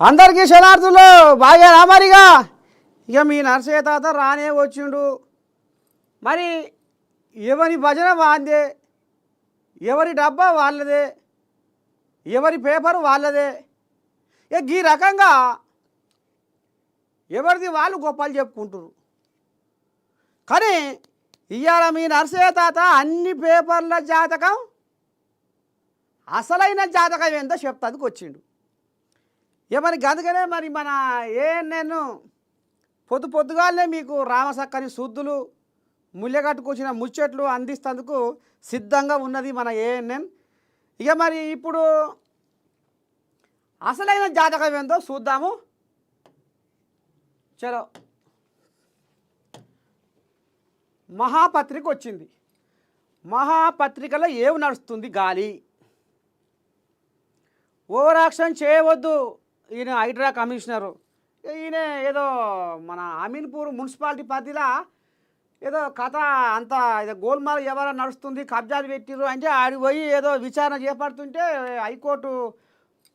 అందరికీ శనార్థులు బాగా మరిగా ఇక మీ నర్సయ్య తాత రానే వచ్చిండు. మరి ఎవరి భజన వాందే, ఎవరి డబ్బా వాళ్ళదే, ఎవరి పేపర్ వాళ్ళదే. ఇక ఈ రకంగా ఎవరిది వాళ్ళు గొప్పలు చెప్పుకుంటారు. కానీ ఇవాళ మీ నర్సయ్య తాత అన్ని పేపర్ల జాతకం అసలైన జాతకం ఏందో చెప్తానికి వచ్చిండు. మరి అందుకనే మరి మన నేను పొద్దుగాలనే మీకు రామసక్కని శుద్ధులు ముల్లెగట్టుకొచ్చిన ముచ్చట్లు అందిస్తేందుకు సిద్ధంగా ఉన్నది మన ఏఎన్ఎన్. ఇక మరి ఇప్పుడు అసలైన జాతకం ఏందో చూద్దాము. చలో, మహాపత్రిక వచ్చింది. మహాపత్రికలో ఏమి నడుస్తుంది? గాలి. ఓవరాక్షన్ చేయవద్దు. ఈయన హైడ్రా కమిషనరు, ఈయన ఏదో మన అమీన్పూర్ మున్సిపాలిటీ పరిధిలో ఏదో కథ అంతా ఏదో గోల్మాల్ ఎవరైనా నడుస్తుంది, కబ్జాలు పెట్టిరు అంటే ఆడికి పోయి ఏదో విచారణ చేపడుతుంటే హైకోర్టు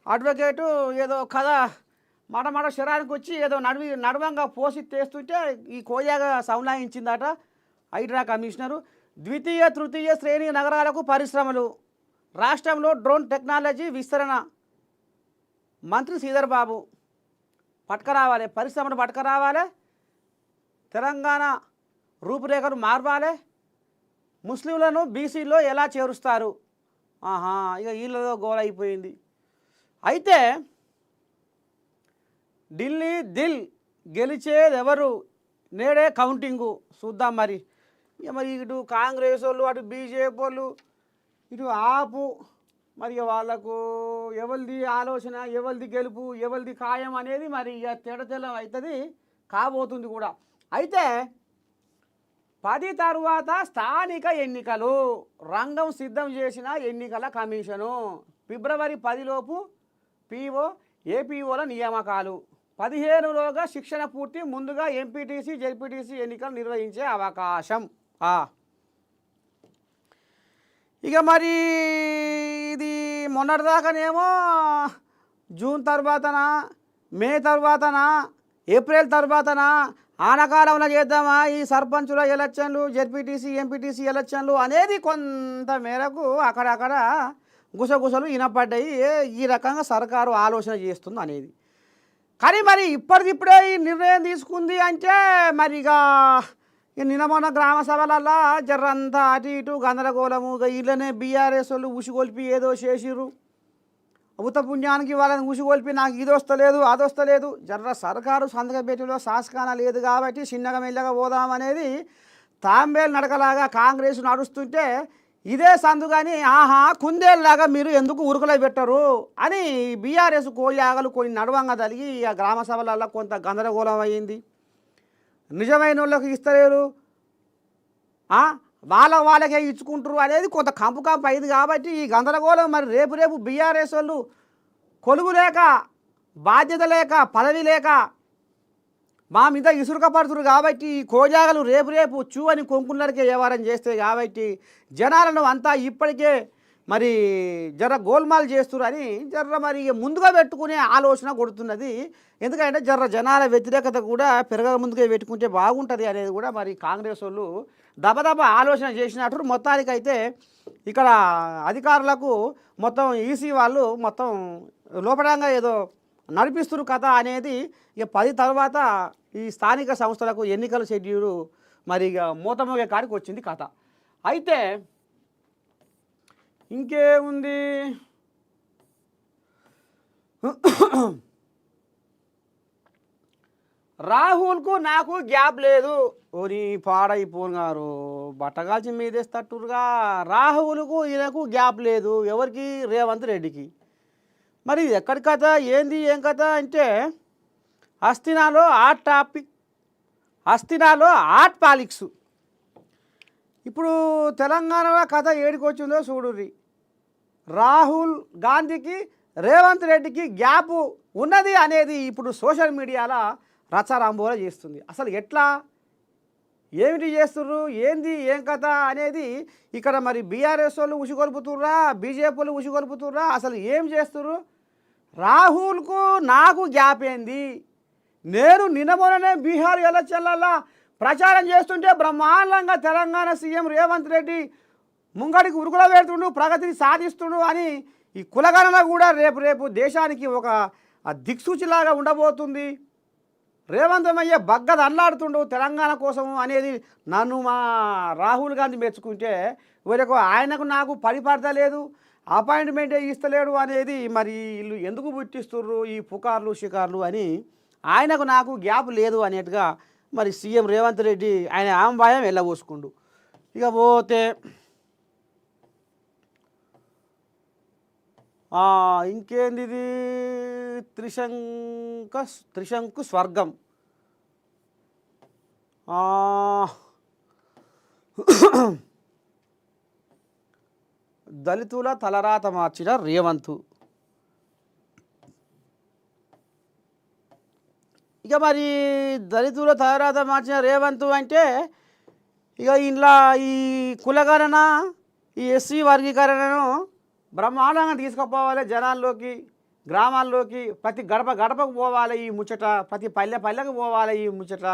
అడ్వకేటు ఏదో కథ మాట శరానికి వచ్చి ఏదో నడవంగా పోసి తెస్తుంటే ఈ కోయాగా సంలాయించిందట హైడ్రా కమిషనరు. ద్వితీయ తృతీయ శ్రేణి నగరాలకు పరిశ్రమలు, రాష్ట్రంలో డ్రోన్ టెక్నాలజీ విస్తరణ. మంత్రి శ్రీధర్ బాబు పట్టుకరావాలి, పరిశ్రమను పట్టుకరావాలి, తెలంగాణ రూపురేఖలు మార్పాలి, ముస్లింలను బీసీలో ఎలా చేరుస్తారు. ఇక వీళ్ళతో గోల్ అయిపోయింది. అయితే ఢిల్లీ దిల్ గెలిచేది ఎవరు? నేడే కౌంటింగు చూద్దాం. మరి ఇటు కాంగ్రెస్ వాళ్ళు, అటు బీజేపీ వాళ్ళు, ఇటు ఆపు. మరి వాళ్ళకు ఎవరిది ఆలోచన, ఎవరిది గెలుపు, ఎవరిది ఖాయం అనేది మరి ఇక తెడం అవుతుంది, కాబోతుంది కూడా. అయితే 10 తర్వాత స్థానిక ఎన్నికలు రంగం సిద్ధం చేసిన ఎన్నికల కమిషను. ఫిబ్రవరి 10లోపు పీఓ ఏపీఓల నియామకాలు, 15లోగా శిక్షణ పూర్తి, ముందుగా ఎంపీటీసీ జెడ్పీటీసీ ఎన్నికలు నిర్వహించే అవకాశం. ఇక మరి ఇది మొన్నటిదాకానేమో జూన్ తర్వాతనా, మే తర్వాతనా, ఏప్రిల్ తర్వాతనా, ఆనకాలంలో చేద్దామా ఈ సర్పంచుల ఎలక్షన్లు, జెడ్పీటీసీ ఎంపీటీసీ ఎలక్షన్లు అనేది కొంత మేరకు అక్కడక్కడ గుసగుసలు వినపడ్డాయి. ఈ రకంగా సర్కారు ఆలోచన చేస్తుంది అనేది. కానీ మరి ఇప్పటికిప్పుడే ఈ నిర్ణయం తీసుకుంది అంటే మరి ఇక నిన్న మొన్న గ్రామ సభలల్లో జర్రంతా అటు ఇటు గందరగోళము. వీళ్ళనే బీఆర్ఎస్ వాళ్ళు ఉసిగొల్పి ఏదో చేసిర్రు. ఉత పుణ్యానికి వాళ్ళని ఉసిగొల్పి నాకు ఇది వస్తలేదు అది వస్తలేదు. జర్ర సర్కారు సంతకబెట్టిలో శాసకాన లేదు కాబట్టి చిన్నగా మెల్లగా పోదామనేది తాంబేలు నడకలాగా కాంగ్రెస్ నడుస్తుంటే ఇదే సందు కానీ కుందేళ్ళలాగా మీరు ఎందుకు ఉరుకులో పెట్టరు అని బీఆర్ఎస్ కోయాగలు కొన్ని నడవంగా తలిగి ఆ గ్రామ సభలలో కొంత గందరగోళం అయ్యింది. నిజమైన వాళ్ళకి ఇస్తలేరు, వాళ్ళకే ఇచ్చుకుంటారు అనేది కొంత కంపు అయింది. కాబట్టి ఈ గందరగోళం మరి రేపు బీఆర్ఎస్ వాళ్ళు కొలువు లేక, బాధ్యత లేక, పదవి లేక మా మీద ఇసురుక పడుతున్నారు. కాబట్టి ఈ కోజాగలు రేపు చూ అని కొంకున్నరికే వ్యవహారం చేస్తాయి. కాబట్టి జనాలను అంతా ఇప్పటికే మరి జర్ర గోల్మాల్ చేస్తున్నారు జర్ర మరి ముందుగా పెట్టుకునే ఆలోచన కొడుతున్నది. ఎందుకంటే జర్ర జనాల వ్యతిరేకత కూడా పెరగ ముందుగా పెట్టుకుంటే బాగుంటుంది అనేది కూడా మరి కాంగ్రెస్ వాళ్ళు దబదబ ఆలోచన చేసినట్టు. మొత్తానికైతే ఇక్కడ అధికారులకు మొత్తం ఈసీ వాళ్ళు మొత్తం లోపడంగా ఏదో నడిపిస్తున్నారు కథ అనేది. ఇక 10 తర్వాత ఈ స్థానిక సంస్థలకు ఎన్నికల షెడ్యూలు మరి ఇక మూతమోగే కాడికి వచ్చింది కథ. అయితే ఇంకేముంది, రాహుల్కు నాకు గ్యాప్ లేదు. ఓని పాడైపోగారు బట్టగాల్చి మీదేస్తట్టురుగా. రాహుల్కు ఈయనకు గ్యాప్ లేదు. ఎవరికి? రేవంత్ రెడ్డికి. మరి ఎక్కడి కథ ఏంది ఏం కథ అంటే హస్తినాలో హాట్ పాలిక్స్. ఇప్పుడు తెలంగాణలో కథ ఏడికొచ్చిందో చూడుర్రి. రాహుల్ గాంధీకి రేవంత్ రెడ్డికి గ్యాపు ఉన్నది అనేది ఇప్పుడు సోషల్ మీడియాలో రచరంబోల చేస్తుంది. అసలు ఎట్లా ఏమిటి చేస్తుర్రు, ఏంది ఏం కథ అనేది ఇక్కడ మరి బీఆర్ఎస్ వాళ్ళు ఉసిగొల్పుతుర్రా, బీజేపీ వాళ్ళు ఉసిగొల్పుతుర్రా, అసలు ఏం చేస్తుర్రు? రాహుల్కు నాకు గ్యాప్ ఏంది? నేను నిన్న మొన్ననే బీహార్ ఎలక్షన్లలో ప్రచారం చేస్తుంటే బ్రహ్మాండంగా తెలంగాణ సీఎం రేవంత్ రెడ్డి ముంగడికి ఉరుకుల పెడుతుండు, ప్రగతిని సాధిస్తుండు అని ఈ కులగణన కూడా రేపు రేపు దేశానికి ఒక దిక్సూచిలాగా ఉండబోతుంది. రేవంతమయ్య బగ్గద అల్లాడుతుండు తెలంగాణ కోసం అనేది నన్ను మా రాహుల్ గాంధీ మెచ్చుకుంటే, వీళ్ళకు ఆయనకు నాకు పరిపడతలేదు, అపాయింట్మెంటే ఇస్తలేడు అనేది మరి వీళ్ళు ఎందుకు పుట్టిస్తుర్రు ఈ పుకార్లు షికార్లు అని ఆయనకు నాకు గ్యాప్ లేదు అనేట్టుగా మరి సీఎం రేవంత్ రెడ్డి ఆయన ఆంబాయం వెళ్ళబోసుకుండు. ఇక పోతే ఇంకేంది ఇది త్రిశంకు స్వర్గం. దళితుల తలరాత మార్చిన రేవంత్. ఇక మరి దళితుల తలరాత మార్చిన రేవంత్ అంటే ఇక ఇంట్లో ఈ కులగణన ఈ ఎస్సీ వర్గీకరణను బ్రహ్మాండంగా తీసుకుపోవాలి, జనాల్లోకి గ్రామాల్లోకి ప్రతి గడప గడపకు పోవాలి ఈ ముచ్చట, ప్రతి పల్లె పల్లెకు పోవాలి ఈ ముచ్చట.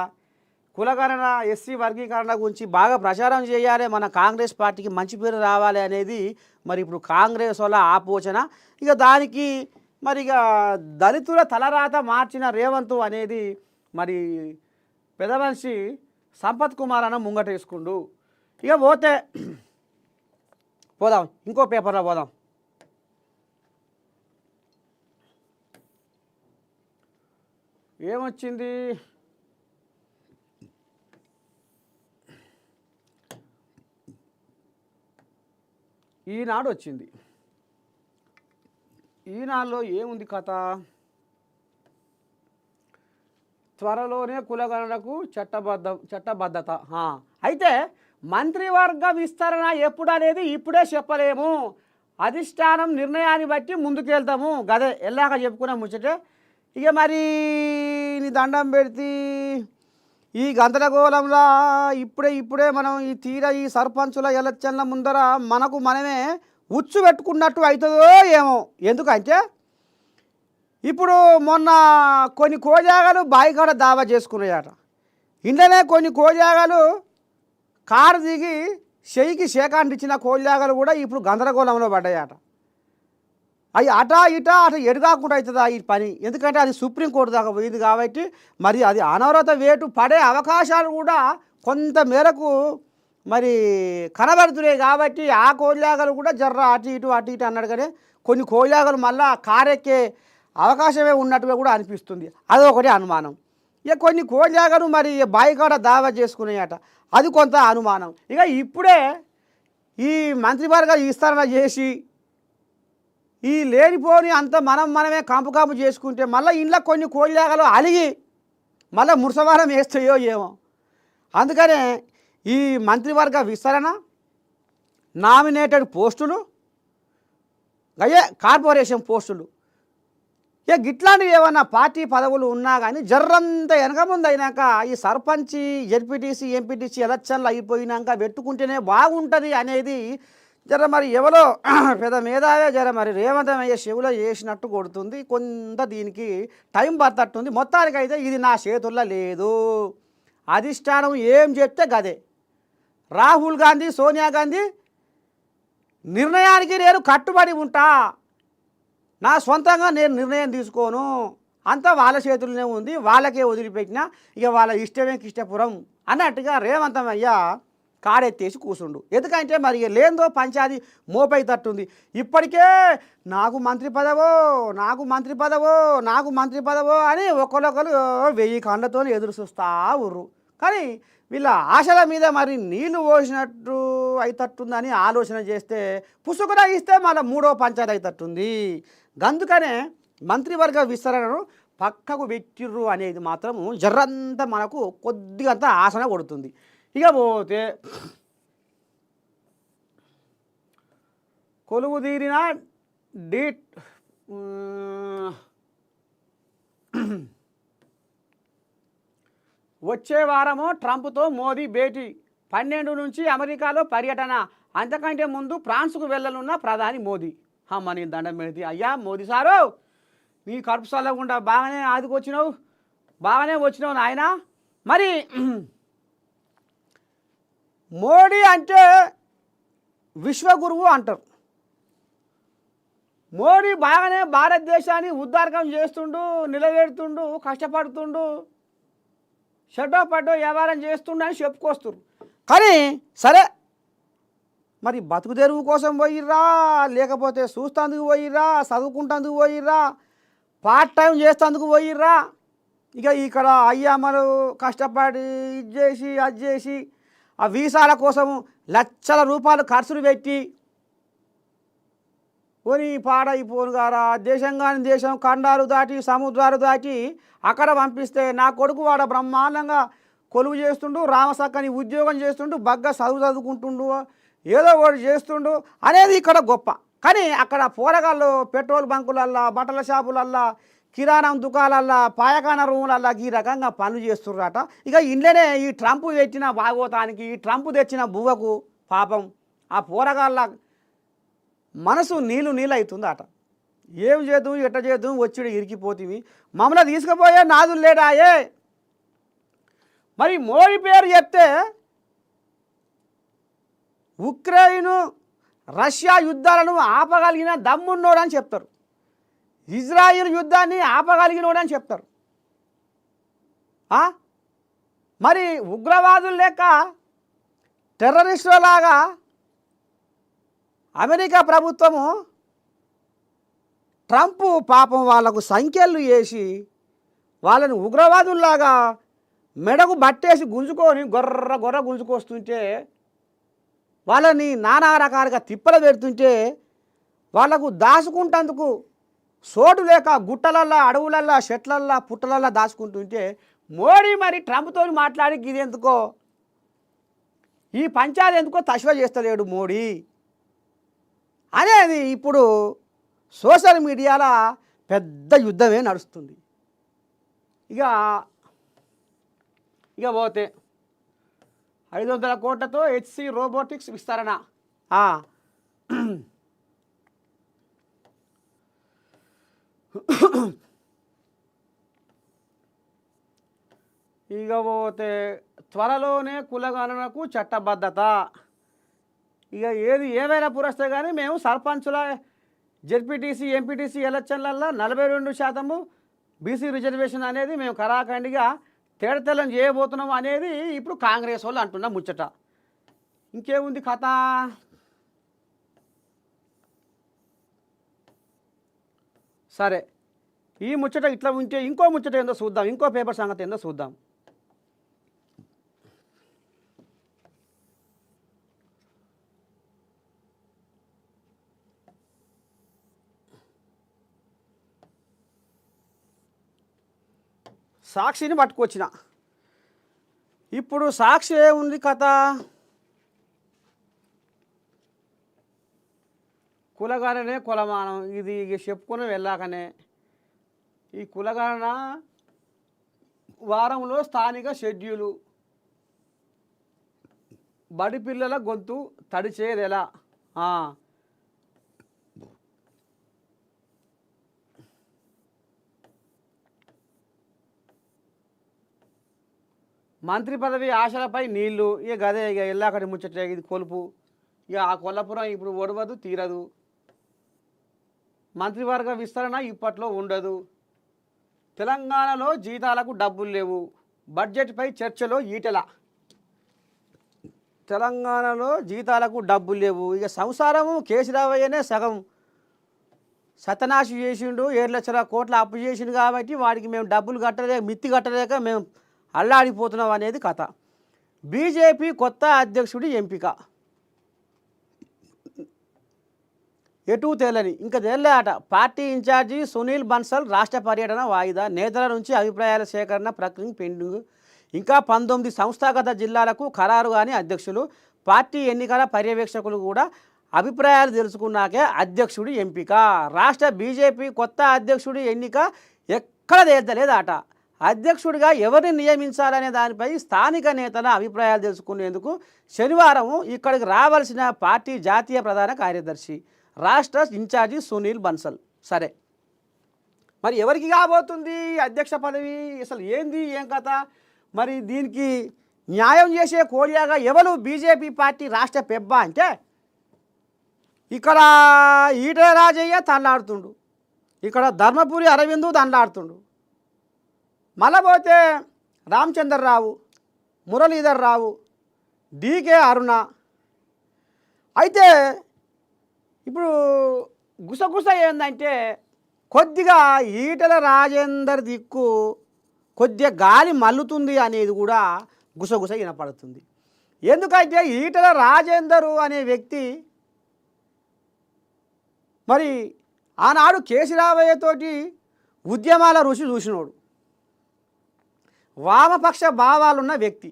కులగణన ఎస్సీ వర్గీకరణ గురించి బాగా ప్రచారం చేయాలి, మన కాంగ్రెస్ పార్టీకి మంచి పేరు రావాలి అనేది మరి ఇప్పుడు కాంగ్రెస్ వాళ్ళ ఆపోచన. ఇక దానికి మరి ఇక దళితుల తలరాత మార్చిన రేవంత్ అనేది మరి పెద్ద మనిషి సంపత్ కుమార్ అన్న ముంగట వేసుకుండు. ఇక పోదాం ఇంకో పేపర్లో పోదాం. ఏమొచ్చింది? ఈనాడు వచ్చింది. ఈనాడులో ఏముంది కథ? త్వరలోనే కులగణనకు చట్టబద్ధత. అయితే మంత్రివర్గ విస్తరణ ఎప్పుడు అనేది ఇప్పుడే చెప్పలేము, అధిష్టానం నిర్ణయాన్ని బట్టి ముందుకెళ్తాము. గదే ఎల్లాక చెప్పుకున్నాం ముచ్చటే. ఇక మరి నీ దండం పెడితే ఈ గందరగోళంలో ఇప్పుడే మనం ఈ సర్పంచుల ఎలక్షన్ల ముందర మనకు మనమే ఉచ్చు పెట్టుకున్నట్టు అవుతుందో ఏమో. ఎందుకంటే ఇప్పుడు మొన్న కొన్ని కోజాగాలు బాయికాడ దావా చేసుకున్నాయట. ఇంట్లోనే కొన్ని కోజాగాలు కారు దిగి చెయ్యికి షేకాండ్ ఇచ్చిన కోజాగాలు కూడా ఇప్పుడు గందరగోళంలో పడ్డాయట. అవి అటా ఎడగాకుండా అవుతుందా ఈ పని? ఎందుకంటే అది సుప్రీంకోర్టు దాకా పోయింది కాబట్టి మరి అది అనవరత వేటు పడే అవకాశాలు కూడా కొంత మేరకు మరి కనబడుతున్నాయి. కాబట్టి ఆ కోళ్ళాగలు కూడా జర్ర అటు ఇటు అన్నాడు. కానీ కొన్ని కోళ్ళాగలు మళ్ళా కారెక్కే అవకాశమే ఉన్నట్టుగా కూడా అనిపిస్తుంది. అదొకటి అనుమానం. ఇక కొన్ని కోళ్ళాగలు మరి బాయికాడ దావా చేసుకున్నాయట, అది కొంత అనుమానం. ఇక ఇప్పుడే ఈ మంత్రివర్గ విస్తరణ చేసి ఈ లేనిపోని అంత మనమే కాంపు చేసుకుంటే మళ్ళీ ఇంట్లో కొన్ని కోళ్ళాగలు అలిగి మళ్ళీ ముసవారం వేస్తాయో ఏమో. అందుకనే ఈ మంత్రివర్గ విస్తరణ, నామినేటెడ్ పోస్టులు, అయ్యే కార్పొరేషన్ పోస్టులు, ఇక గిట్లాంటివి ఏమన్నా పార్టీ పదవులు ఉన్నా కానీ జర్రంత వెనక ముందు అయినాక ఈ సర్పంచి జెడ్పీటీసీ ఎంపీటీసీ ఎలక్షన్లు అయిపోయినాక పెట్టుకుంటేనే బాగుంటుంది అనేది జర మరి ఎవరో పెద్ద మేధావే జర మరి రేవంతమయ్య చెవులో చేసినట్టు కొడుతుంది. కొంత దీనికి టైం పడుతుంది. మొత్తానికైతే ఇది నా చేతుల్లో లేదు. అధిష్టానం ఏం చెప్తే గదే. రాహుల్ గాంధీ, సోనియా గాంధీ నిర్ణయానికి నేను కట్టుబడి ఉంటా, నా సొంతంగా నేను నిర్ణయం తీసుకోను, అంతా వాళ్ళ చేతుల్లోనే ఉంది, వాళ్ళకే వదిలిపెట్టినా, ఇక వాళ్ళ ఇష్టమే ఇష్టపురం అన్నట్టుగా రేవంతమయ్య కాడెత్తేసి కూర్చుండు. ఎందుకంటే మరి లేందో పంచాది మోపై తట్టుంది. ఇప్పటికే నాకు మంత్రి పదవో అని ఒకరొకరు 1000 కళ్ళతో ఎదురు చూస్తూ ఉర్రు. కానీ వీళ్ళ ఆశల మీద మరి నీళ్లు పోసినట్టు అయితట్టుందని ఆలోచన చేస్తే పుసుకున ఇస్తే మళ్ళీ 3వ పంచాయతీ అయితట్టుంది. అందుకనే మంత్రివర్గ విస్తరణను పక్కకు పెట్టిర్రు అనేది మాత్రం జర్రంతా మనకు కొద్దిగంత ఆశన కొడుతుంది. ఇక పోతే కొలువు తీరిన డీట్ వచ్చే వారము ట్రంప్తో మోదీ భేటీ, 12 నుంచి అమెరికాలో పర్యటన, అంతకంటే ముందు ఫ్రాన్స్కు వెళ్ళనున్న ప్రధాని మోదీ. అమ్మ నేను దండం పెడితే, అయ్యా మోదీ సారు నీ కడుపు చల్లకుండా బాగానే ఆదికొచ్చినావు, బాగానే వచ్చినావు నాయన. మరి మోడీ అంటే విశ్వగురువు అంటారు. మోడీ బాగానే భారతదేశాన్ని ఉద్ధారకం చేస్తుండు, నిలబెడుతుండు, కష్టపడుతుండు, షడ్డో పడ్డో వ్యవహారం చేస్తుండు అని చెప్పుకొస్తారు. కానీ సరే, మరి బతుకు తెరువు కోసం పోయిర్రా, లేకపోతే చూస్తందుకు పోయిర్రా, చదువుకుంటందుకు పోయిర్రా, పార్ట్ టైం చేస్తేందుకు పోయిర్రా? ఇక ఇక్కడ అయ్యమ్మలు కష్టపడి ఇది చేసి అది చేసి ఆ వీసాల కోసం లక్షల రూపాయలు ఖర్చులు పెట్టి పోనీ పాడైపోను గారా, దేశం కాని దేశం ఖండాలు దాటి సముద్రాలు దాటి అక్కడ పంపిస్తే నా కొడుకు వాడ బ్రహ్మాండంగా కొలువు చేస్తుండు, రామసక్కని ఉద్యోగం చేస్తుండు, బగ్గ చదువుకుంటుండు, ఏదో ఒకటి చేస్తుండు అనేది ఇక్కడ గొప్ప. కానీ అక్కడ పోరగాళ్ళు పెట్రోల్ బంకులల్లా, బట్టల షాపులల్లా, కిరాణం దుకాణాలల్లా, పాయకాన రూములల్లా ఈ రకంగా పనులు చేస్తుర్రట. ఇక ఇంట్లోనే ఈ ట్రంప్ తెచ్చిన భాగవతానికి, ఈ ట్రంప్ తెచ్చిన బువ్వకు పాపం ఆ పోరగాళ్ళ మనసు నీళ్ళు అవుతుందట. ఏం చేద్దాం, ఎట్ట చేద్దాం, వచ్చిడు ఇరికిపోతుంది, మమ్మల్ని తీసుకుపోయే నాదులు లేడాయే. మరి మోడీ పేరు చెప్తే ఉక్రెయిన్ రష్యా యుద్ధాలను ఆపగలిగిన దమ్మున్నోడని చెప్తారు, ఇజ్రాయిల్ యుద్ధాన్ని ఆపగలిగినోడని చెప్తారు. మరి ఉగ్రవాదులు లేక టెర్రరిస్టులలాగా అమెరికా ప్రభుత్వము ట్రంప్ పాపం వాళ్లకు సంఖ్యలు వేసి వాళ్ళని ఉగ్రవాదుల్లాగా మెడకు బట్టేసి గుంజుకొని గొర్ర గుంజుకొస్తుంటే, వాళ్ళని నానా రకాలుగా తిప్పలు పెడుతుంటే వాళ్లకు దాచుకుంటందుకు చోటు లేక గుట్టలల్లా, అడవులల్లా, చెట్లల్లా, పుట్టలల్లా దాచుకుంటుంటే మోడీ మరి ట్రంప్తో మాట్లాడి ఇది ఎందుకో, ఈ పంచాయతీ ఎందుకో తశ్వ చేస్తలేడు మోడీ అనేది ఇప్పుడు సోషల్ మీడియాలో పెద్ద యుద్ధమే నడుస్తుంది. ఇక పోతే 500 కోట్లతో హెచ్సి రోబోటిక్స్ విస్తరణ. ఇక పోతే త్వరలోనే కులగణనకు చట్టబద్ధత. ఇక ఏమైనా పురస్తే కానీ మేము సర్పంచుల, జెడ్పీటీసీ, ఎంపీటీసీ ఎలక్షన్లల్లో 42% బీసీ రిజర్వేషన్ అనేది మేము కరాఖండిగా తేడతెల్లం చేయబోతున్నాం అనేది ఇప్పుడు కాంగ్రెస్ వాళ్ళు అంటున్న ముచ్చట. ఇంకేముంది కథ? సరే, ఈ ముచ్చట ఇట్లా ఉంటే ఇంకో ముచ్చట ఏందో చూద్దాం, ఇంకో పేపర్ సంగతి ఏందో చూద్దాం. సాక్షిని పట్టుకొచ్చిన. ఇప్పుడు సాక్షి ఏముంది కథ? కులగణనే కులమానం, ఇది చెప్పుకొని వెళ్ళాకనే ఈ కులగణన వారంలో స్థానిక షెడ్యూలు, బడి పిల్లల గొంతు తడిచేదెలా, మంత్రి పదవి ఆశలపై నీళ్లు. ఇక గదే ఇక ఎల్లాకటి ముచ్చట, ఇది కొలుపు. ఇక ఆ కొల్లపురం ఇప్పుడు ఒడవదు, తీరదు. మంత్రివర్గ విస్తరణ ఇప్పట్లో ఉండదు. తెలంగాణలో జీతాలకు డబ్బులు లేవు, బడ్జెట్పై చర్చలో ఈటెల. తెలంగాణలో జీతాలకు డబ్బులు లేవు. ఇక సంసారము కేసీరావయ్యనే సగం సతనాశి చేసిండు, 7 లక్షల కోట్ల అప్పు చేసిండు. కాబట్టి వాడికి మేము డబ్బులు కట్టలేక, మిత్తి కట్టలేక మేము అల్లాడిపోతున్నాం అనేది కథ. బీజేపీ కొత్త అధ్యక్షుడి ఎంపిక ఎటూ తేలని, ఇంకా తేలాట. పార్టీ ఇన్ఛార్జి సునీల్ బన్సల్ రాష్ట్ర పర్యటన వాయిదా. నేతల నుంచి అభిప్రాయాల సేకరణ ప్రక్రియ పెండింగ్. ఇంకా 19 సంస్థాగత జిల్లాలకు ఖరారు కాని అధ్యక్షులు. పార్టీ ఎన్నికల పర్యవేక్షకులు కూడా అభిప్రాయాలు తెలుసుకున్నాకే అధ్యక్షుడి ఎంపిక. రాష్ట్ర బీజేపీ కొత్త అధ్యక్షుడి ఎన్నిక ఎక్కడ తేల్చలేదట. అధ్యక్షుడిగా ఎవరిని నియమించాలనే దానిపై స్థానిక నేతల అభిప్రాయాలు తెలుసుకునేందుకు శనివారం ఇక్కడికి రావాల్సిన పార్టీ జాతీయ ప్రధాన కార్యదర్శి, రాష్ట్ర ఇన్ఛార్జి సునీల్ బన్సల్. సరే, మరి ఎవరికి కాబోతుంది అధ్యక్ష పదవి? అసలు ఏంది ఏం కథ? మరి దీనికి న్యాయం చేసే కోడియాగా ఎవరు బీజేపీ పార్టీ రాష్ట్ర పెబ్బ అంటే ఇక్కడ ఈటెల రాజయ్య తండ్లాడుతుండు, ఇక్కడ ధర్మపురి అరవిందు దండాడుతుండు, మళ్ళా పోతే రామచంద్రరావు, మురళీధర్ రావు, డీకే అరుణ. అయితే ఇప్పుడు గుసగుస ఏంటంటే కొద్దిగా ఈటెల రాజేందర్ దిక్కు కొద్దిగా గాలి మల్లుతుంది అనేది కూడా గుసగుస వినపడుతుంది. ఎందుకంటే ఈటెల రాజేందరు అనే వ్యక్తి మరి ఆనాడు కేసీరావయ్యతోటి ఉద్యమాల రుచి చూసినోడు, వామపక్ష భావాలున్న వ్యక్తి.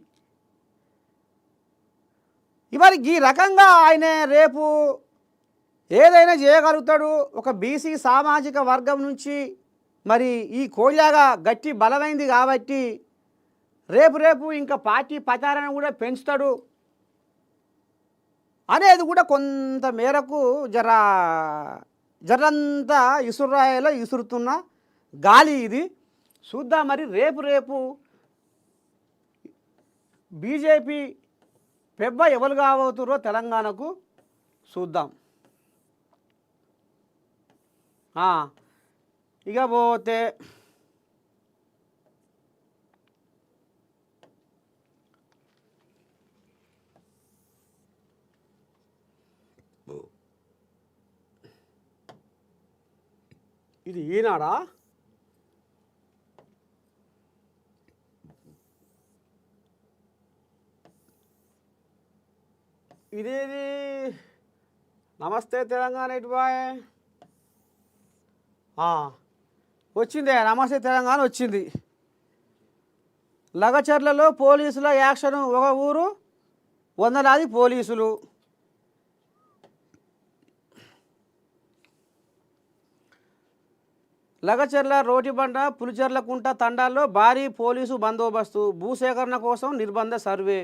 మరి ఈ రకంగా ఆయన రేపు ఏదైనా చేయగలుగుతాడు. ఒక బీసీ సామాజిక వర్గం నుంచి మరి ఈ కోడియాగా గట్టి బలమైంది కాబట్టి రేపు ఇంకా పార్టీ ప్రచారాన్ని కూడా పెంచుతాడు అనేది కూడా కొంత మేరకు జరంతా ఇసురాయలో ఇసురుతున్న గాలి ఇది. చూద్దాం మరి రేపు బీజేపీ పెబ్బ ఎవరు కాబోతురో తెలంగాణకు చూద్దాం. ఇక పోతే ఇది ఈనాడా? ఇదేది నమస్తే తెలంగాణ ఇటు బాయ్ వచ్చిందే, నమస్తే తెలంగాణ వచ్చింది. లగచర్లలో పోలీసుల యాక్షన్, ఒక ఊరు వందలాది పోలీసులు. లగచర్ల, రోటిబండ, పులిచెర్లకుంట తండాల్లో భారీ పోలీసు బందోబస్తు, భూసేకరణ కోసం నిర్బంధ సర్వే.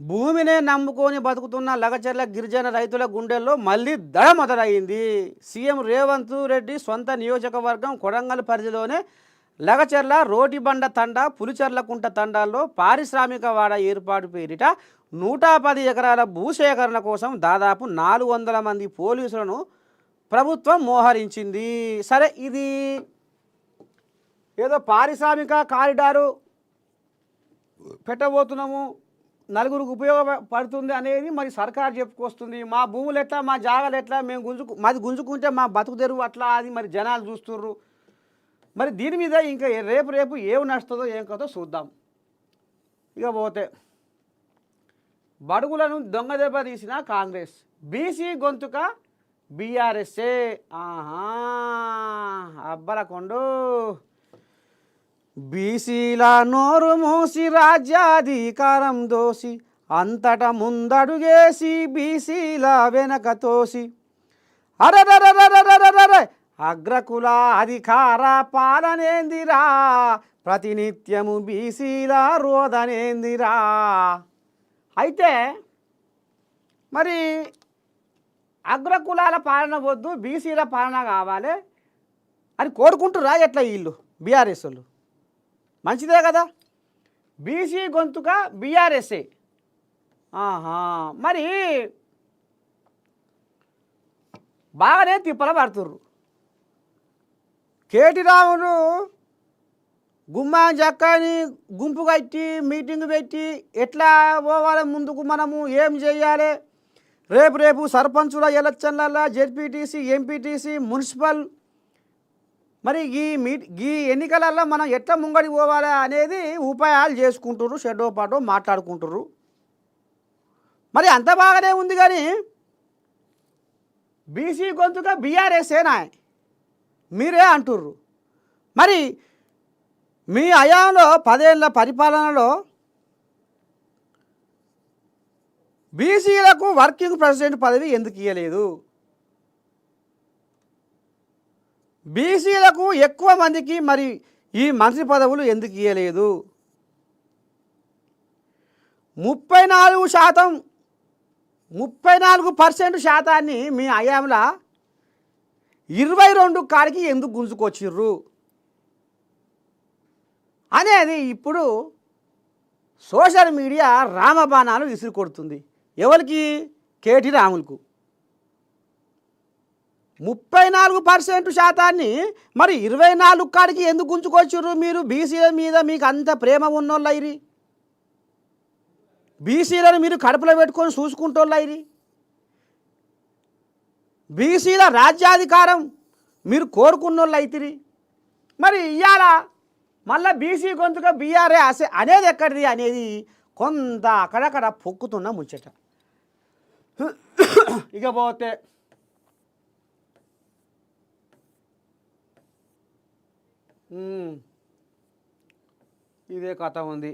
భూమినే నమ్ముకొని బతుకుతున్న లగచర్ల గిరిజన రైతుల గుండెల్లో మళ్ళీ దడ మొదలైంది. సీఎం రేవంత్ రెడ్డి సొంత నియోజకవర్గం కొడంగల్ పరిధిలోనే లగచర్ల, రోటిబండ తండా, పులిచెర్లకుంట తండాల్లో పారిశ్రామిక వాడ ఏర్పాటు పేరిట 110 ఎకరాల భూసేకరణ కోసం దాదాపు 400 మంది పోలీసులను ప్రభుత్వం మోహరించింది. సరే, ఇది ఏదో పారిశ్రామిక కారిడారు పెట్టబోతున్నాము, నలుగురికి ఉపయోగపడుతుంది అనేది మరి సర్కారు చెప్పుకొస్తుంది. మా భూములు ఎట్లా, మా జాగాలు ఎట్లా, మేము మాది గుంజుకుంటే మా బతుకు తెరువు అట్లా, అది మరి జనాలు చూస్తుర్రు. మరి దీని మీద ఇంకా రేపు ఏమి నడుస్తుందో ఏం కదో చూద్దాం. ఇక పోతే బడుగులను దొంగ దెబ్బ తీసిన కాంగ్రెస్, బీసీ గొంతుక బీఆర్ఎస్ఏ. అబ్బరకొండు బీసీల నోరు మూసి రాజ్యాధికారం దోసి అంతట ముందడుగేసి బీసీల వెనక తోసి అరరరరరరరరే అగ్రకుల అధికార పాలనేందిరా, ప్రతినిత్యము బీసీల రోదనేందిరా. అయితే మరి అగ్రకులాల పాలన వద్దు, బీసీల పాలన కావాలి అని కోరుకుంటురా ఎట్లా వీళ్ళు బీఆర్ఎస్ వాళ్ళు? మంచిదే కదా, బీసీ గొంతుక బీఆర్ఎస్ఏ. మరి బాగానే తిప్పల పడుతుర్రు. కేటీ రాములు గుమ్మా జక్కని గుంపు కట్టి మీటింగ్ పెట్టి ఎట్లా పోవాలి ముందుకు, మనము ఏం చేయాలి, రేపు సర్పంచుల ఎలక్షన్లలో జెడ్పీటీసీ, ఎంపీటీసీ, మున్సిపల్ మరి ఈ ఎన్నికలలో మనం ఎట్లా ముంగడి పోవాలి అనేది ఉపాయాలు చేసుకుంటుర్రు, షెడ్డో పాటో మాట్లాడుకుంటుర్రు. మరి అంత బాగానే ఉంది కానీ బీసీ గొంతుగా బీఆర్ఎస్ఏనా మీరే అంటుర్రు. మరి మీ హయాంలో 10 ఏళ్ల పరిపాలనలో బీసీలకు వర్కింగ్ ప్రెసిడెంట్ పదవి ఎందుకు ఇవ్వలేదు? బీసీలకు ఎక్కువ మందికి మరి ఈ మంత్రి పదవులు ఎందుకు ఇవ్వలేదు? 34% శాతాన్ని మీ హయాంలో 22 కాడికి ఎందుకు గుంజుకొచ్చిర్రు? అనేది ఇప్పుడు సోషల్ మీడియా రామబాణాలు విసిరి కొడుతుంది. ఎవరికి? కేటీ రాములకు. 34% శాతాన్ని మరి 24 కాడికి ఎందుకు గుంజుకొచ్చారు మీరు? బీసీల మీద మీకు అంత ప్రేమ ఉన్నోళ్ళైరి, బీసీలను మీరు కడుపులో పెట్టుకొని చూసుకుంటోళ్ళైరి, బీసీల రాజ్యాధికారం మీరు కోరుకున్నోళ్ళు అయితిరి. మరి ఇవాళ మళ్ళీ బీసీ గొంతుగా బీఆర్ఎస్ అనేది ఎక్కడిది అనేది కొంత అక్కడక్కడ పొక్కుతున్న ముచ్చట. ఇకపోతే ఇదే కథ ఉంది.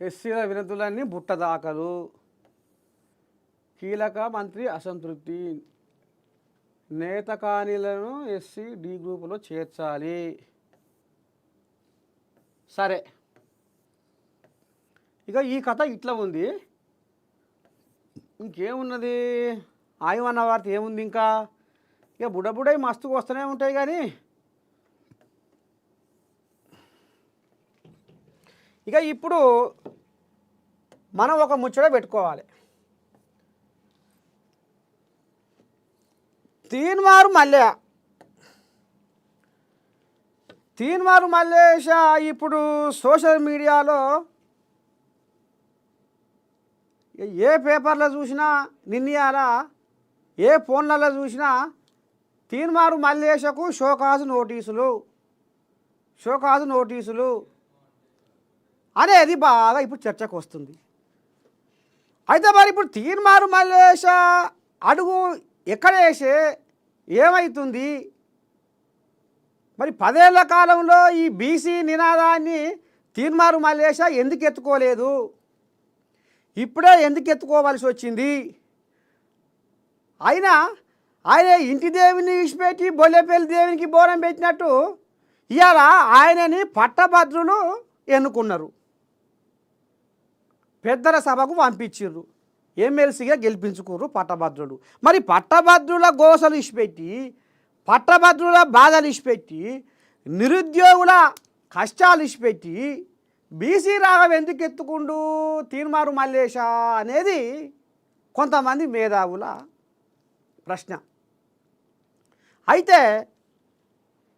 ఎస్సీల వినతులన్నీ బుట్టదాకలు, కీలక మంత్రి అసంతృప్తి, నేత కానీలను ఎస్సీ డి గ్రూపులో చేర్చాలి. సరే, ఇక ఈ కథ ఇట్లా ఉంది. ఇంకేమున్నది? ఆయమన్న వార్త ఏముంది? ఇంకా ఇక బుడబుడై మస్తుకు వస్తూనే ఉంటాయి. కానీ ఇక ఇప్పుడు మనం ఒక ముచ్చట పెట్టుకోవాలి. తీన్మారు మల్లేష ఇప్పుడు సోషల్ మీడియాలో ఏ పేపర్లో చూసినా, నిన్నయాల ఏ ఫోన్లలో చూసినా తీన్మారు మల్లేషకు షోకాజు నోటీసులు అనేది బాగా ఇప్పుడు చర్చకు వస్తుంది. అయితే మరి ఇప్పుడు తీన్మారు మల్లేష అడుగు ఎక్కడ వేసే ఏమవుతుంది? మరి 10 ఏళ్ల కాలంలో ఈ బీసీ నినాదాన్ని తీన్మారు మల్లేష ఎందుకు ఎత్తుకోలేదు? ఇప్పుడే ఎందుకు ఎత్తుకోవాల్సి వచ్చింది? ఆయన ఇంటి దేవుని విడిచిపెట్టి బొల్లెపల్లి దేవునికి బోరం పెట్టినట్టు ఇవాళ ఆయనని పట్టభద్రులు ఎన్నుకున్నారు, పెద్దల సభకు పంపించారు, ఎమ్మెల్సీగా గెలిపించుకున్నారు పట్టభద్రులు. మరి పట్టభద్రుల గోసలు ఇచ్చిపెట్టి, పట్టభద్రుల బాధలు ఇచ్చిపెట్టి, నిరుద్యోగుల కష్టాలు ఇచ్చిపెట్టి బీసీ రాగం ఎందుకు ఎత్తుకుండు తీన్మారు మల్లేష అనేది కొంతమంది మేధావుల ప్రశ్న. అయితే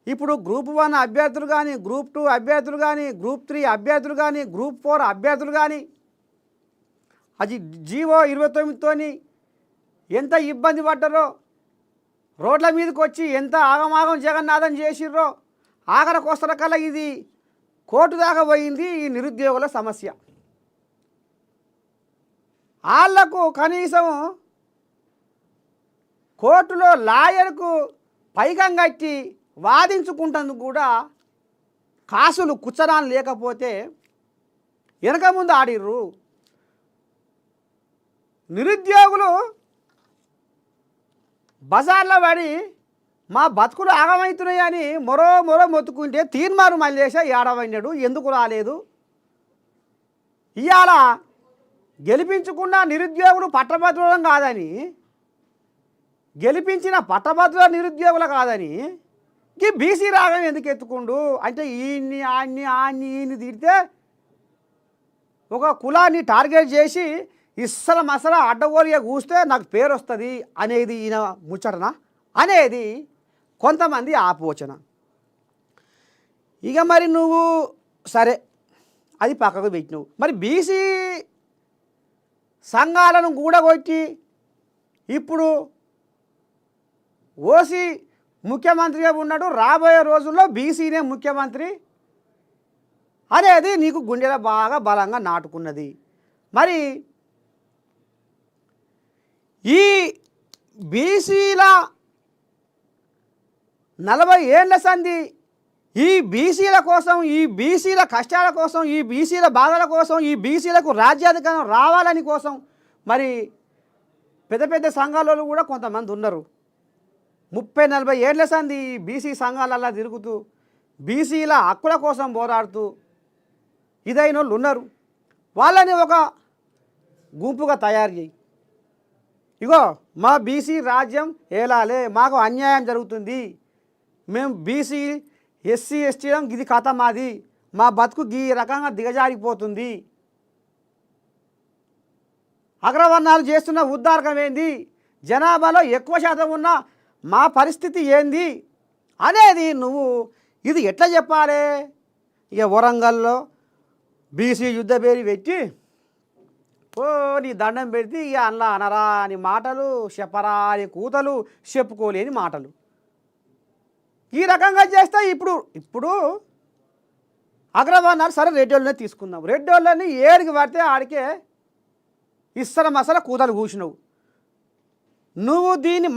ఇప్పుడు గ్రూప్ 1 అభ్యర్థులు కానీ, గ్రూప్ 2 అభ్యర్థులు కానీ, గ్రూప్ 3 అభ్యర్థులు కానీ, గ్రూప్ 4 అభ్యర్థులు కానీ అది జీవో 29తోని ఎంత ఇబ్బంది పడ్డారో, రోడ్ల మీదకి వచ్చి ఎంత ఆగమాగం జగన్నాథం చేసిర్రో, ఆఖరికి వస్తున్న కల్లా ఇది కోర్టు దాకా పోయింది ఈ నిరుద్యోగుల సమస్య. వాళ్లకు కనీసం కోర్టులో లాయర్కు పైకం కట్టి వాదించుకుంటందుకు కూడా కాసులు కుచ్చరాలు లేకపోతే వెనక ముందు ఆడిర్రు. నిరుద్యోగులు బజార్లో పడి మా బతుకులు ఆగమవుతున్నాయని మొరో మొత్తుకుంటే తీన్మారు మల్లేష ఏడవన్నాడు, ఎందుకు రాలేదు? ఇవాళ గెలిపించుకున్న నిరుద్యోగులు పట్టభద్రులం కాదని, గెలిపించిన పట్టభద్రుల నిరుద్యోగులు కాదని ఈ బీసీ రాగం ఎందుకు ఎత్తుకుండు అంటే ఈయన్ని తిడితే ఒక కులాన్ని టార్గెట్ చేసి ఇస్సల మసల అడ్డగోలిగా కూస్తే నాకు పేరు వస్తుంది అనేది ఈయన ముచ్చటన అనేది కొంతమంది ఆపోచన. ఇక మరి నువ్వు సరే అది పక్కకు పెట్టినవు, మరి బీసీ సంఘాలను కూడగొట్టి ఇప్పుడు ఓసీ ముఖ్యమంత్రిగా ఉన్నాడు, రాబోయే రోజుల్లో బీసీనే ముఖ్యమంత్రి అనేది నీకు గుండెలో బాగా బలంగా నాటుకున్నది. మరి ఈ బీసీల 40 ఏళ్ల సంధి ఈ బీసీల కోసం, ఈ బీసీల కష్టాల కోసం, ఈ బీసీల బాధల కోసం, ఈ బీసీలకు రాజ్యాధికారం రావాలని కోసం మరి పెద్ద పెద్ద సంఘాలలో కూడా కొంతమంది ఉన్నారు. 30-40 ఏళ్ల సంధి ఈ బీసీ సంఘాలల్లా తిరుగుతూ బీసీల హక్కుల కోసం పోరాడుతూ ఇదైన వాళ్ళు ఉన్నారు. వాళ్ళని ఒక గుంపుగా తయారు చేయి. ఇగో మా బీసీ రాజ్యం ఏలాలే, మాకు అన్యాయం జరుగుతుంది, మేము బీసీ ఎస్సీ ఎస్టీలం ఇది కథ మాది, మా బతుకు ఈ రకంగా దిగజారిపోతుంది, అగ్రవర్ణాలు చేస్తున్న ఉద్దారకం ఏంది, జనాభాలో ఎక్కువ శాతం ఉన్న మా పరిస్థితి ఏంది అనేది నువ్వు ఇది ఎట్లా చెప్పాలి? ఇక వరంగల్లో బీసీ యుద్ధ పేరు పెట్టి ఓ నీ దండం పెడితే ఇక అలా అనరా అని మాటలు, చెప్పరా అని కూతలు, చెప్పుకోలేని మాటలు. ఈ రకంగా చేస్తే ఇప్పుడు అగ్రవర్ణాలు సరే రెడ్డోళ్ళనే తీసుకుందాం, రెడ్డోళ్ళని ఏడికి పడితే ఆడికే ఇస్తర మసల కూతలు కూర్చున్నావు నువ్వు. దీన్ని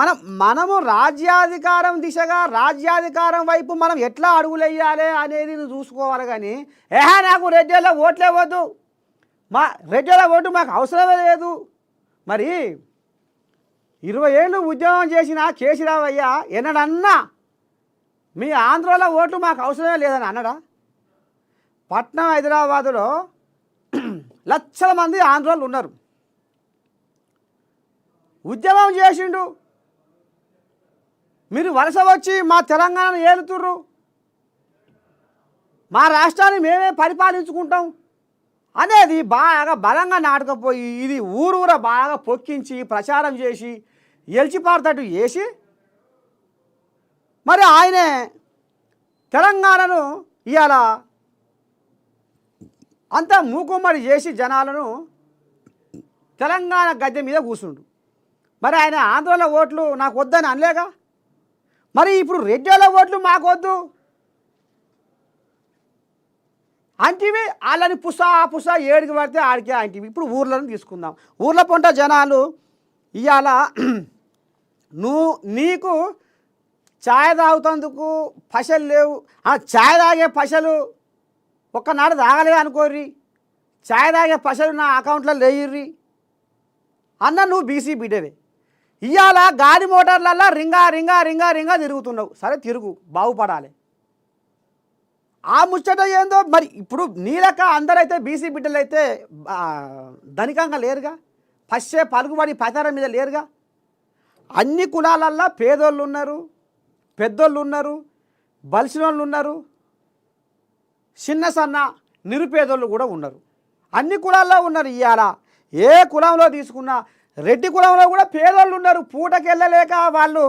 మనము రాజ్యాధికారం దిశగా, రాజ్యాధికారం వైపు మనం ఎట్లా అడుగులేయాలి అనేది నువ్వు చూసుకోవాలి. కానీ నాకు రెడ్డిలో ఓట్లే వద్దు, మా రెడ్డిల ఓటు మాకు అవసరమే లేదు. మరి 20 ఏళ్ళు ఉద్యోగం చేసిన కేసీరావయ్య ఎన్నడన్నా మీ ఆంధ్రలో ఓట్లు మాకు అవసరమే లేదని అన్నడా? పట్నం హైదరాబాదులో లక్షల మంది ఆంధ్రోళ్ళు ఉన్నారు, ఉద్యమం చేసిండు. మీరు వలస వచ్చి మా తెలంగాణను ఏలుతుర్రు, మా రాష్ట్రాన్ని మేమే పరిపాలించుకుంటాం అనేది బాగా బలంగా నాటకపోయి ఇది ఊరూర బాగా పొక్కించి ప్రచారం చేసి ఎల్చిపారుతట్టు చేసి మరి ఆయనే తెలంగాణను ఇవాళ అంతా మూకుమ్మడి చేసి జనాలను తెలంగాణ గద్దె మీద కూర్చుండు. మరి ఆయన ఆంధ్రలో ఓట్లు నాకు వద్దని అనలేగా, మరి ఇప్పుడు రెడ్డిల ఓట్లు మాకు వద్దు అంటివి వాళ్ళని పుసా ఏడికి పడితే ఆడికే అంటివి. ఇప్పుడు ఊర్లను తీసుకుందాం. ఊర్ల పొంట జనాలు ఇవాళ నీకు ఛాయ్ తాగుతందుకు పైసలు లేవు, ఛాయ్ తాగే పైసలు ఒక్కనాడు తాగలే అనుకోర్రి, ఛాయ్ తాగే పైసలు నా అకౌంట్లో లేయిర్రి అన్న, నువ్వు బీసీ బిడ్డవే. ఇవాళ గాడి మోటార్లల్లో రింగా తిరుగుతున్నావు. సరే తిరుగు, బాగుపడాలి. ఆ ముచ్చట ఏందో మరి. ఇప్పుడు నీ లెక్క అందరైతే బీసీ బిడ్డలు అయితే ధనికంగా లేరుగా, ఫస్టే పలుకుబడి పతారం మీద లేరుగా. అన్ని కులాలల్లో పేదోళ్ళు ఉన్నారు, పెద్దోళ్ళు ఉన్నారు, బలిసిన వాళ్ళు ఉన్నారు, చిన్న సన్న నిరుపేదోళ్ళు కూడా ఉన్నారు, అన్ని కులాల్లో ఉన్నారు. ఇవాళ ఏ కులంలో తీసుకున్నా రెడ్డి కులంలో కూడా పేదోళ్ళు ఉన్నారు, పూటకి వెళ్ళలేక వాళ్ళు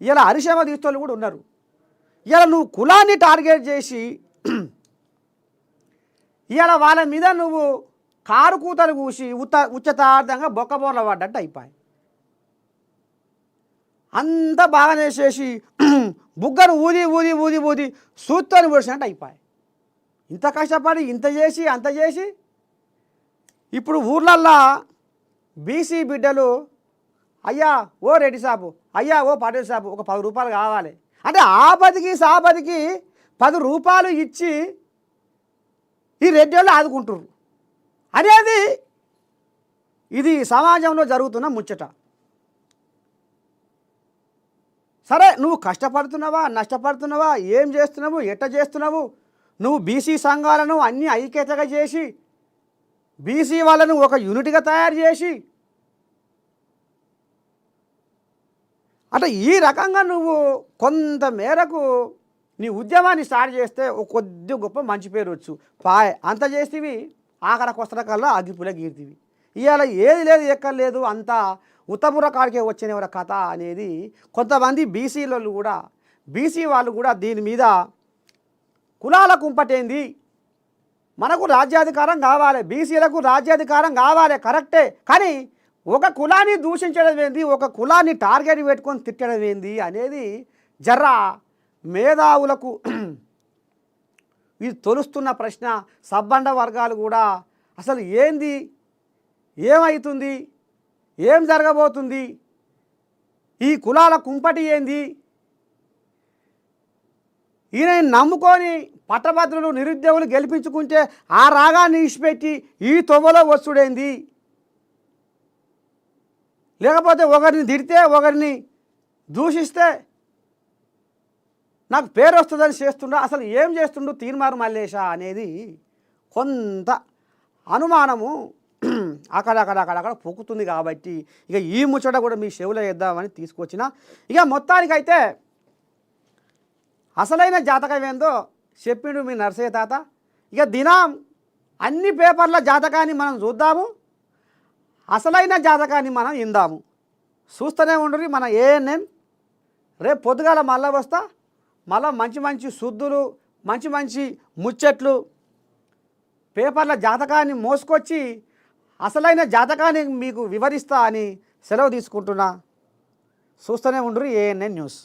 ఇలా అరిశమ తీస్తోళ్ళు కూడా ఉన్నారు. ఇలా నువ్వు కులాన్ని టార్గెట్ చేసి ఇలా వాళ్ళ మీద నువ్వు కారు కూతలు కూసి ఉచ్చతార్థంగా బొక్కబోర్ల పడ్డట్టు అయిపోయి అంతా బాగానే చేసి బుగ్గను ఊది సూత్తని పొడిచినట్టు అయిపోయి. ఇంత కష్టపడి ఇంత చేసి అంత చేసి ఇప్పుడు ఊర్లల్లో బీసీ బిడ్డలు అయ్యా ఓ రెడ్డి సాబు, అయ్యా ఓ పటేల్ సాబు, ఒక 10 రూపాయలు కావాలి అంటే ఆపదికి సాపదికి 10 రూపాయలు ఇచ్చి ఈ రెడ్డి వాళ్ళు ఆదుకుంటుర్రు అనేది ఇది సమాజంలో జరుగుతున్న ముచ్చట. సరే నువ్వు కష్టపడుతున్నావా, నష్టపడుతున్నావా, ఏం చేస్తున్నావు, ఎట్ట చేస్తున్నావు? నువ్వు బీసీ సంఘాలను అన్నీ ఐక్యతగా చేసి బీసీ వాళ్ళను ఒక యూనిట్గా తయారు చేసి అంటే ఈ రకంగా నువ్వు కొంత మేరకు నీ ఉద్యమాన్ని స్టార్ట్ చేస్తే ఒక కొద్ది గొప్ప మంచి పేరు వచ్చు పాయ్ అంత చేస్తేవి ఆఖరికి వస్త్ర కల్లా అగ్గిపుల గీర్తివి. ఇవాళ ఏది లేదు ఎక్కర్లేదు అంతా ఉత్తపుర కాడికే వచ్చిన కథ అనేది కొంతమంది బీసీ వాళ్ళు కూడా దీని మీద కులాల కుంపటేంది, మనకు రాజ్యాధికారం కావాలి, బీసీలకు రాజ్యాధికారం కావాలి కరెక్టే, కానీ ఒక కులాన్ని దూషించడం ఏంది, ఒక కులాన్ని టార్గెట్ పెట్టుకొని తిట్టడం ఏంది అనేది జర్రా మేధావులకు ఇది తొలుస్తున్న ప్రశ్న. సబ్బండ వర్గాలు కూడా అసలు ఏంది, ఏమవుతుంది, ఏం జరగబోతుంది, ఈ కులాల కుంపటి ఏంది, ఈయన నమ్ముకొని పట్టభద్రులు నిరుద్యోగులు గెలిపించుకుంటే ఆ రాగాన్ని ఇచ్చిపెట్టి ఈ తొవ్వలో వస్తుడేంది, లేకపోతే ఒకరిని తిడితే ఒకరిని దూషిస్తే నాకు పేరు వస్తుందని చేస్తుండ అసలు ఏం చేస్తుండు తీర్మారు మల్లేశ అనేది కొంత అనుమానము అక్కడ పొక్కుతుంది కాబట్టి ఇక ఈ ముచ్చట కూడా మీ చెవులో వేద్దామని తీసుకొచ్చిన. ఇక మొత్తానికైతే అసలైన జాతకం ఏందో చెప్పిండు మీ నర్సయ్య తాత. ఇక దినం అన్ని పేపర్ల జాతకాన్ని మనం చూద్దాము, అసలైన జాతకాన్ని మనం ఇందాము. చూస్తూనే ఉండ్రి మన ఏఎన్ఎన్. రేపు పొద్దుగాల మళ్ళీ వస్తా, మళ్ళీ మంచి మంచి శుద్ధులు, మంచి మంచి ముచ్చట్లు, పేపర్ల జాతకాన్ని మోసుకొచ్చి అసలైన జాతకాన్ని మీకు వివరిస్తా అని సెలవు తీసుకుంటున్నా. చూస్తూనే ఉండ్రి ఏఎన్ఎన్ న్యూస్.